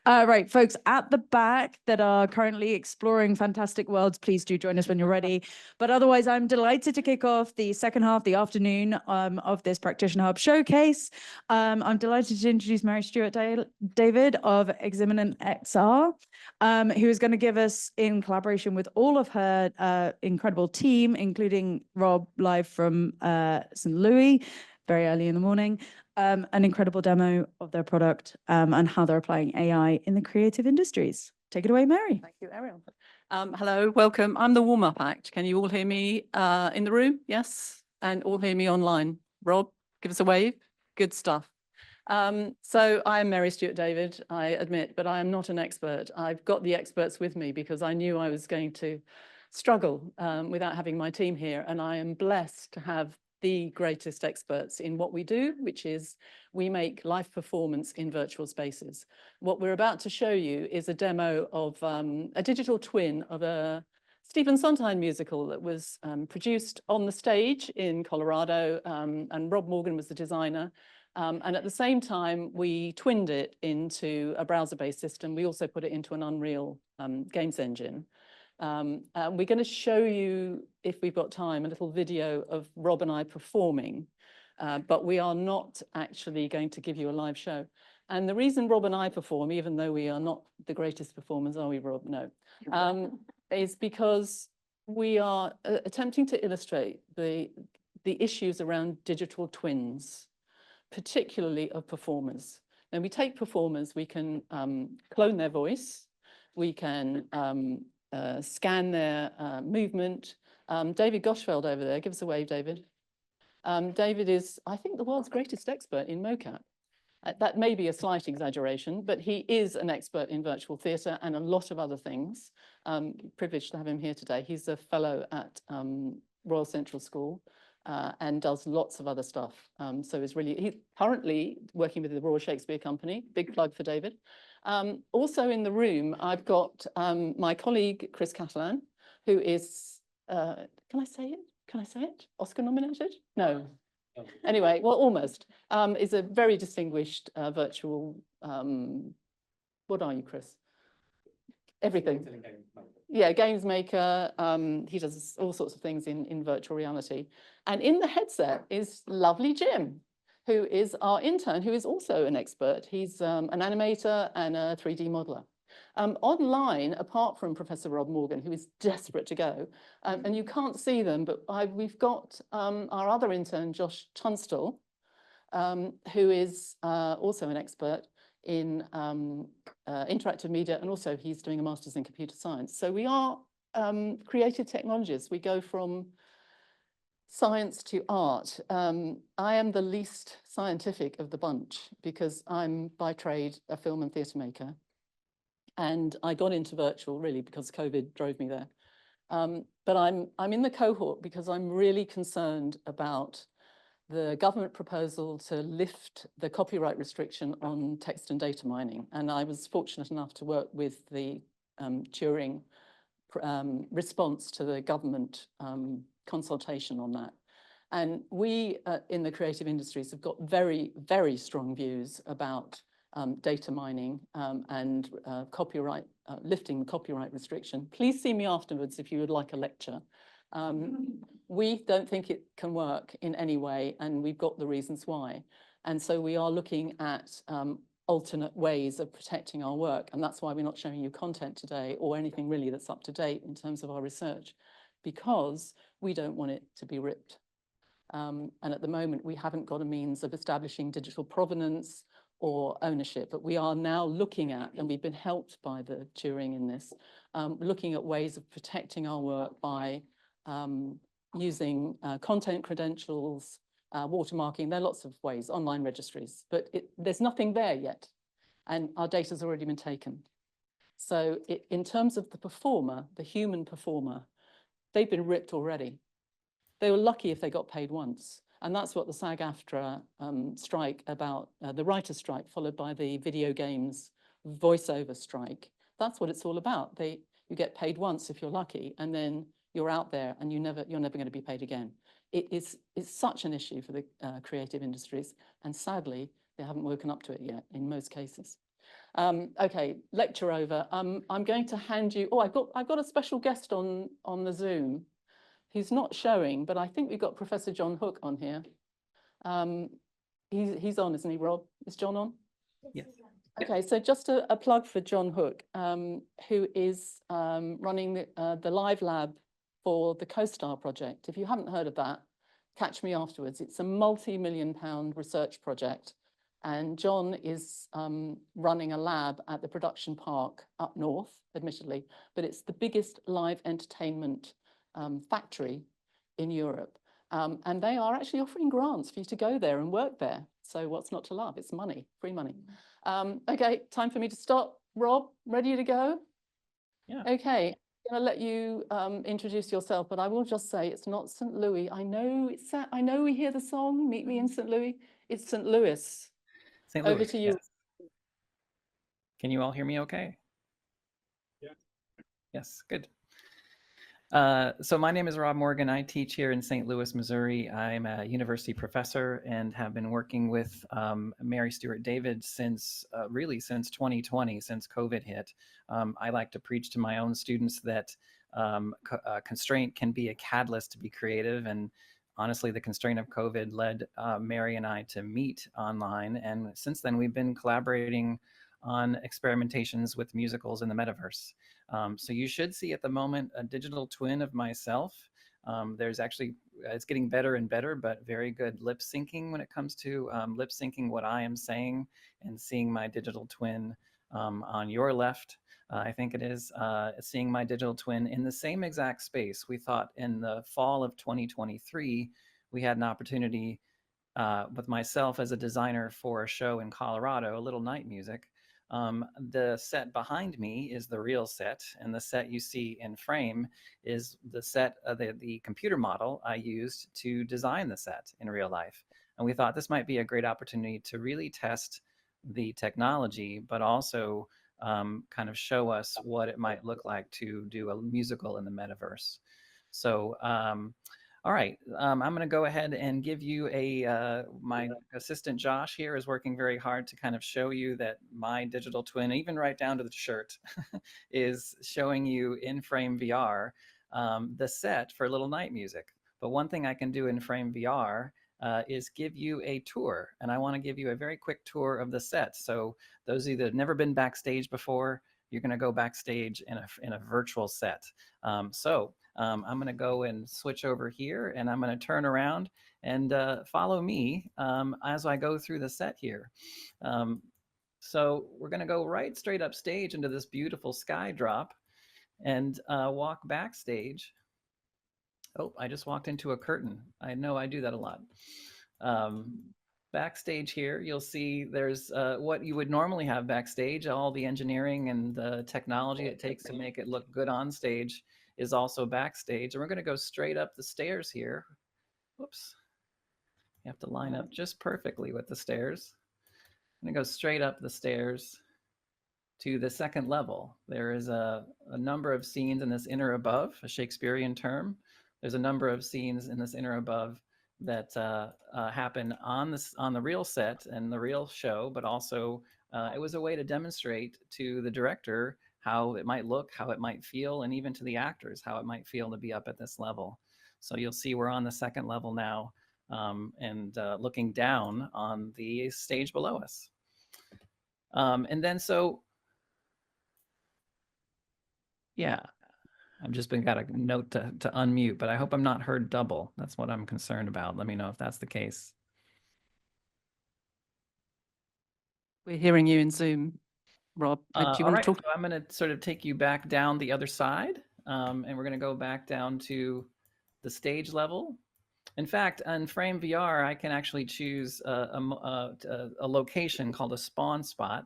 Right, folks at the back that are currently exploring fantastic worlds, please do join us when you're ready. But otherwise, I'm delighted to kick off the second half, the afternoon of this Practitioner Hub showcase. I'm delighted to introduce Mary Stewart David of Imminent XR, who is going to give us, in collaboration with all of her incredible team, including Rob live from St. Louis, very early in the morning, an incredible demo of their product and how they're applying AI in the creative industries. Take it away, Mary. Thank you, Ariel. Hello, welcome. I'm the warm-up act. Can you all hear me in the room? Yes, and all hear me online. Rob, give us a wave. Good stuff. So I am Mary Stewart David, I admit, but I am not an expert. I've got the experts with me because I knew I was going to struggle without having my team here, and I am blessed to have the greatest experts in what we do, which is we make live performance in virtual spaces. What we're about to show you is a demo of a digital twin of a Stephen Sondheim musical that was produced on the stage in Colorado, and Rob Morgan was the designer. And at the same time, we twinned it into a browser-based system. We also put it into an Unreal games engine. We're going to show you, if we've got time, a little video of Rob and I performing, but we are not actually going to give you a live show. And the reason Rob and I perform, even though we are not the greatest performers, are we, Rob? No, is because we are attempting to illustrate the issues around digital twins, particularly of performers. Now, we take performers, we can clone their voice, we can scan their movement. David Goshfeld over there, give us a wave, David. David is, I think, the world's greatest expert in mocap. That may be a slight exaggeration, but he is an expert in virtual theatre and a lot of other things. Privileged to have him here today. He's a fellow at Royal Central School and does lots of other stuff. So he's currently working with the Royal Shakespeare Company. Big plug for David. Also in the room, I've got my colleague, Chris Catalan, who is, can I say it? Can I say it? Oscar nominated? No. Anyway, well, almost. Is a very distinguished virtual, what are you, Chris? Everything. Yeah, games maker. He does all sorts of things in virtual reality. And in the headset is lovely Jim, who is our intern, who is also an expert. He's an animator and a 3D modeler. Online, apart from Professor Rob Morgan, who is desperate to go, and you can't see them, but we've got our other intern, Josh Tunstall, who is also an expert in interactive media, and also he's doing a master's in computer science. So we are creative technologists. We go from science to art. I am the least scientific of the bunch because I'm by trade a film and theatre maker. And I got into virtual really because COVID drove me there. But I'm in the cohort because I'm really concerned about the government proposal to lift the copyright restriction on text and data mining. And I was fortunate enough to work with the Turing response to the government consultation on that. And we in the creative industries have got very, very strong views about data mining and copyright, lifting the copyright restriction. Please see me afterwards if you would like a lecture. We don't think it can work in any way, and we've got the reasons why. And so we are looking at alternate ways of protecting our work, and that's why we're not showing you content today or anything really that's up to date in terms of our research, because we don't want it to be ripped. And at the moment, we haven't got a means of establishing digital provenance or ownership, but we are now looking at, and we've been helped by the Turing in this, looking at ways of protecting our work by using content credentials, watermarking. There are lots of ways, online registries, but there's nothing there yet, and our data's already been taken. So in terms of the performer, the human performer, they've been ripped already. They were lucky if they got paid once. And that's what the SAG-AFTRA strike about, the writer's strike, followed by the video games voiceover strike. That's what it's all about. You get paid once if you're lucky, and then you're out there and you're never going to be paid again. It's such an issue for the creative industries, and sadly, they haven't woken up to it yet in most cases. Okay, lecture over. I'm going to hand you. Oh, I've got a special guest on the Zoom. He's not showing, but I think we've got Professor John Hook on here. He's on, isn't he, Rob? Is John on? Yes. Okay, so just a plug for John Hook, who is running the live lab for the CoStar project. If you haven't heard of that, catch me afterwards. It's a multi-million-pound research project. And John is running a lab at the production park up north, admittedly, but it's the biggest live entertainment factory in Europe. And they are actually offering grants for you to go there and work there. So what's not to love? It's money, free money. Okay, time for me to stop. Rob, ready to go? Yeah. Okay, I'm gonna let you introduce yourself, but I will just say it's not St. Louis. I know we hear the song, Meet Me in St. Louis. It's St. Louis. St. Louis. Over to you. Yes. Can you all hear me okay? Yeah. Yes, good. So my name is Rob Morgan. I teach here in St. Louis, Missouri. I'm a university professor and have been working with Mary Stewart David since really since 2020, since COVID hit. I like to preach to my own students that constraint can be a catalyst to be creative. And honestly, the constraint of COVID led Mary and I to meet online. And since then, we've been collaborating on experimentations with musicals in the metaverse. So you should see at the moment a digital twin of myself. There's actually, it's getting better and better, but very good lip syncing when it comes to lip syncing what I am saying and seeing my digital twin on your left. I think it is seeing my digital twin in the same exact space. We thought in the fall of 2023, we had an opportunity with myself as a designer for a show in Colorado, a little night music. The set behind me is the real set, and the set you see in frame is the set, the computer model I used to design the set in real life. And we thought this might be a great opportunity to really test the technology, but also kind of show us what it might look like to do a musical in the metaverse. So, all right, I'm going to go ahead and give you my assistant Josh here is working very hard to kind of show you that my digital twin, even right down to the shirt, is showing you in frame VR the set for Little Night Music. But one thing I can do in frame VR is give you a tour, and I want to give you a very quick tour of the set. So those of you that have never been backstage before, you're going to go backstage in a virtual set. I'm going to go and switch over here, and I'm going to turn around and follow me as I go through the set here. So we're going to go right straight up stage into this beautiful sky drop and walk backstage. Oh, I just walked into a curtain. I know I do that a lot. Backstage here, you'll see there's what you would normally have backstage. All the engineering and the technology it takes to make it look good on stage is also backstage. And we're going to go straight up the stairs here. Whoops. You have to line up just perfectly with the stairs. I'm going to go straight up the stairs to the second level. There is a number of scenes in this inner above, a Shakespearean term. There's a number of scenes in this inner above that happen on the real set and the real show, but also it was a way to demonstrate to the director how it might look, how it might feel, and even to the actors, how it might feel to be up at this level. So you'll see we're on the second level now and looking down on the stage below us. And then yeah, I've just got a note to unmute, but I hope I'm not heard double. That's what I'm concerned about. Let me know if that's the case. We're hearing you in Zoom, Rob. Do you want to talk? So I'm going to sort of take you back down the other side, and we're going to go back down to the stage level. In fact, on Frame VR, I can actually choose a location called a spawn spot,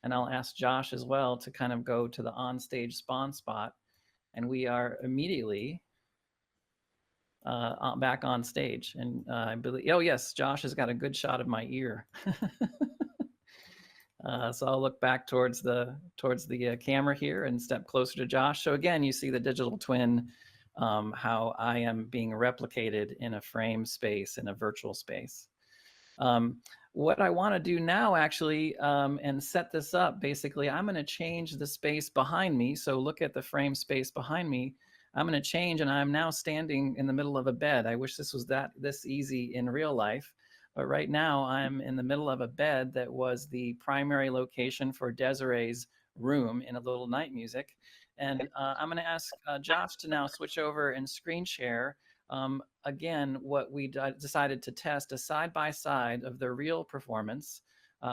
and I'll ask Josh as well to kind of go to the on-stage spawn spot, and we are immediately back on stage. And I believe, oh yes, Josh has got a good shot of my ear. So I'll look back towards the camera here and step closer to Josh. So again, you see the digital twin, how I am being replicated in a frame space, in a virtual space. What I want to do now actually, and set this up, basically, I'm going to change the space behind me. So look at the frame space behind me. I'm going to change, and I'm now standing in the middle of a bed. I wish this was this easy in real life. But right now I'm in the middle of a bed that was the primary location for Desiree's room in A Little Night Music. And I'm going to ask Josh to now switch over and screen share. Again, what we decided to test a side-by-side of the real performance.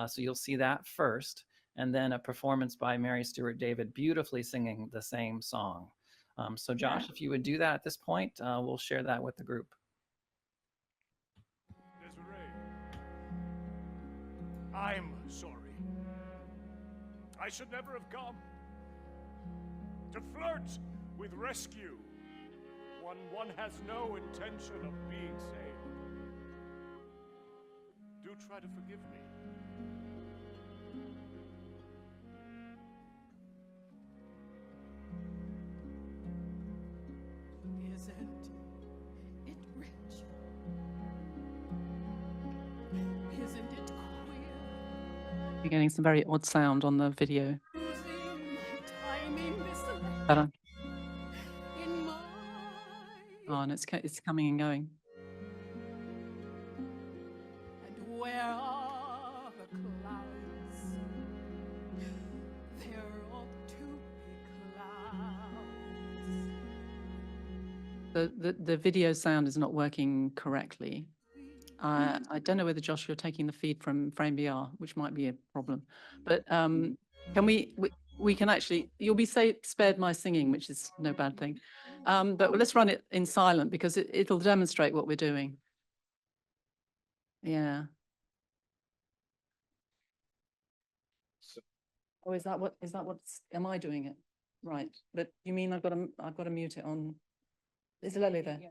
So you'll see that first, and then a performance by Mary Stewart David beautifully singing the same song. So Josh, if you would do that at this point, we'll share that with the group. I'm sorry. I should never have come. To flirt with rescue when one has no intention of being saved. Do try to forgive me. Isn't it rich? Isn't it queer? You're getting some very odd sound on the video. Losing my time in this life, Better. in my Oh, and it's coming and going. and where are the clouds? There ought to be clouds. The video sound is not working correctly. I don't know whether, Josh, you're taking the feed from FrameVR, which might be a problem. But can we can actually, you'll be spared my singing, which is no bad thing. But let's run it in silent because it'll demonstrate what we're doing. Yeah. Oh, is that what's, am I doing it? Right. But you mean I've got to mute it on? Is Lily there? Yeah.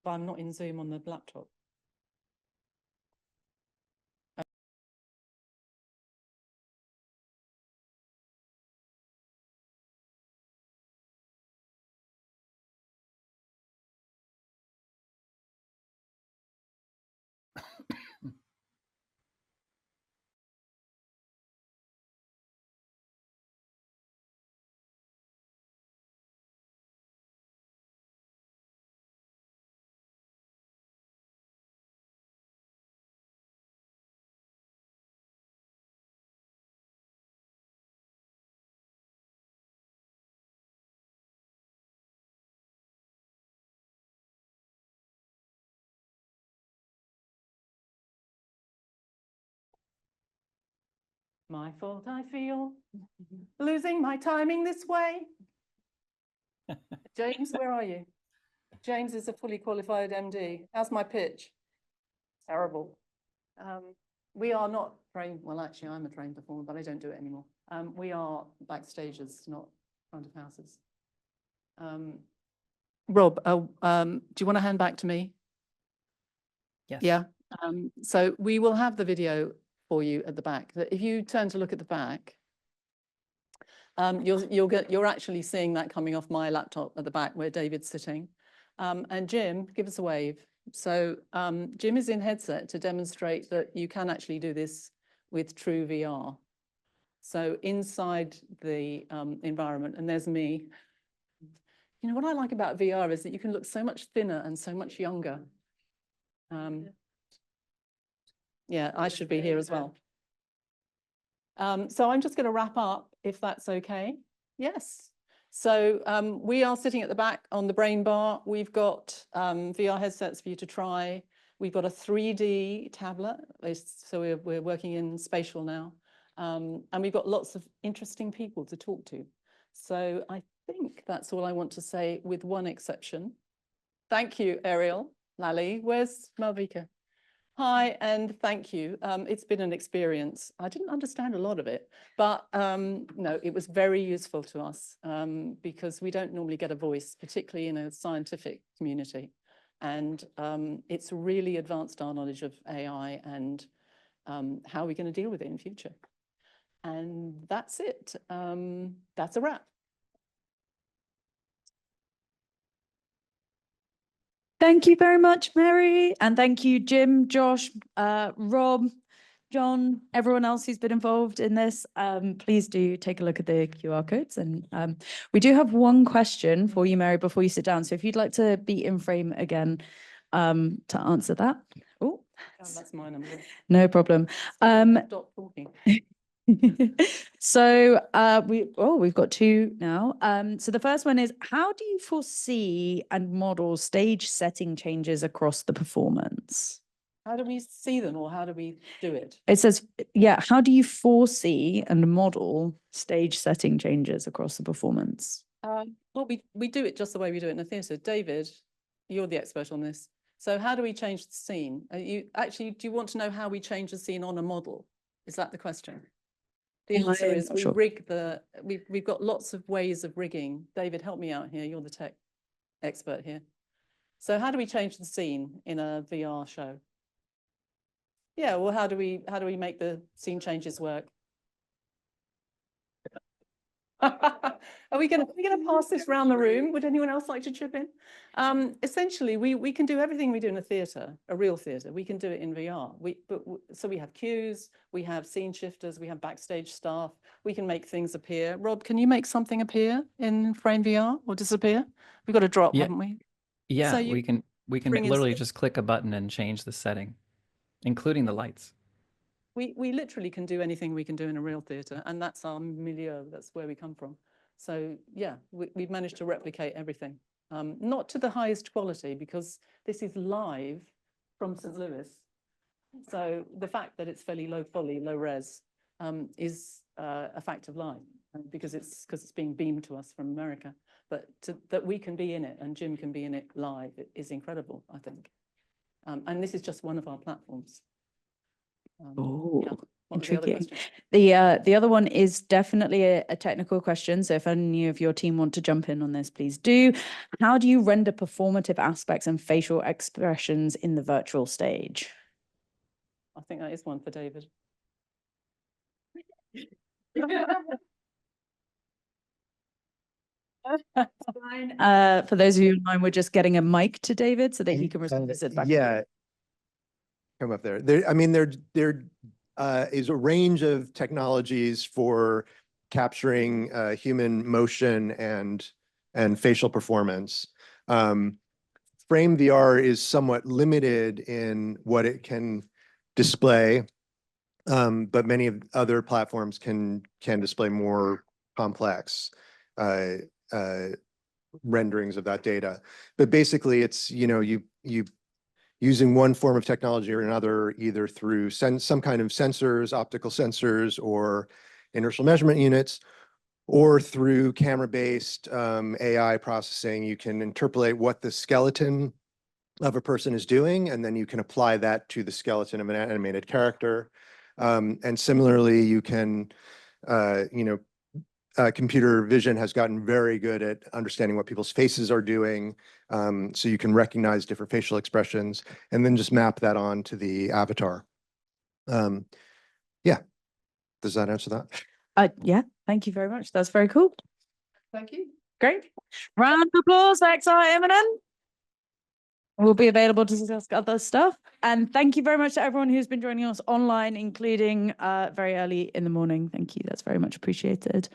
But I'm not in Zoom on the laptop. My fault, I feel, losing my timing this way. James, where are you? James is a fully qualified MD. How's my pitch? Terrible. We are not trained, well, actually, I'm a trained performer, but I don't do it anymore. We are backstagers, not front of houses. Rob, do you want to hand back to me? Yes. Yeah. So we will have the video for you at the back. If you turn to look at the back, you're actually seeing that coming off my laptop at the back where David's sitting. And Jim, give us a wave. So Jim is in headset to demonstrate that you can actually do this with true VR. So inside the environment, and there's me. You know, what I like about VR is that you can look so much thinner and so much younger. Yeah, I should be here as well. So I'm just going to wrap up, if that's okay. Yes. So we are sitting at the back on the brain bar. We've got VR headsets for you to try. We've got a 3D tablet. So we're working in spatial now. And we've got lots of interesting people to talk to. So I think that's all I want to say, with one exception. Thank you, Ariel, Lally. Where's Malvika? Hi, and thank you. It's been an experience. I didn't understand a lot of it, but no, it was very useful to us because we don't normally get a voice, particularly in a scientific community. And it's really advanced our knowledge of AI and how we're going to deal with it in future. And that's it. That's a wrap. Thank you very much, Mary. And thank you, Jim, Josh, Rob, John, everyone else who's been involved in this. Please do take a look at the QR codes. And we do have one question for you, Mary, before you sit down. So if you'd like to be in frame again to answer that. Oh, That's mine. I'm good. no problem. Stop talking. So we've got two now. So the first one is, how do you foresee and model stage setting changes across the performance? How do we see them, or how do we do it? It says, yeah, how do you foresee and model stage setting changes across the performance? Well, we do it just the way we do it in a theatre. David, you're the expert on this. So how do we change the scene? Do you want to know how we change the scene on a model? Is that the question? The answer is we rig we've got lots of ways of rigging. David, help me out here. You're the tech expert here. So how do we change the scene in a VR show? Yeah, well, how do we make the scene changes work? Are we going to pass this round the room? Would anyone else like to chip in? Essentially, we can do everything we do in a theatre, a real theatre. We can do it in VR. So we have cues, we have scene shifters, we have backstage staff. We can make things appear. Rob, can you make something appear in Frame VR or disappear? We've got a drop, Yeah. haven't we? Yeah, So we can bring in literally stuff. just click a button and change the setting, including the lights. We literally can do anything we can do in a real theatre, and that's our milieu. That's where we come from. So yeah, we've managed to replicate everything. Not to the highest quality, because this is live from St. Louis. So the fact that it's fairly low poly, low res, is a fact of life, because it's being beamed to us from America. But that we can be in it and Jim can be in it live is incredible, I think. And this is just one of our platforms. Oh, yeah. What was the other intriguing. question? The other one is definitely a technical question. So if any of your team want to jump in on this, please do. How do you render performative aspects and facial expressions in the virtual stage? I think that is one for David. For those of you online, we're just getting a mic to David so that he can respond it back. Yeah. Come up there. There is a range of technologies for capturing human motion and facial performance. Frame VR is somewhat limited in what it can display, but many of other platforms can display more complex renderings of that data. But basically, it's you using one form of technology or another, either through some kind of sensors, optical sensors, or inertial measurement units, or through camera-based AI processing. You can interpolate what the skeleton of a person is doing, and then you can apply that to the skeleton of an animated character. And similarly, you can, computer vision has gotten very good at understanding what people's faces are doing. So you can recognize different facial expressions and then just map that on to the avatar. Yeah. Does that answer that? Yeah, thank you very much. That's very cool. Thank you. Great. Round of applause for EiR Imminent. We'll be available to discuss other stuff. And thank you very much to everyone who's been joining us online, including very early in the morning. Thank you. That's very much appreciated.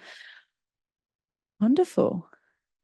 Wonderful.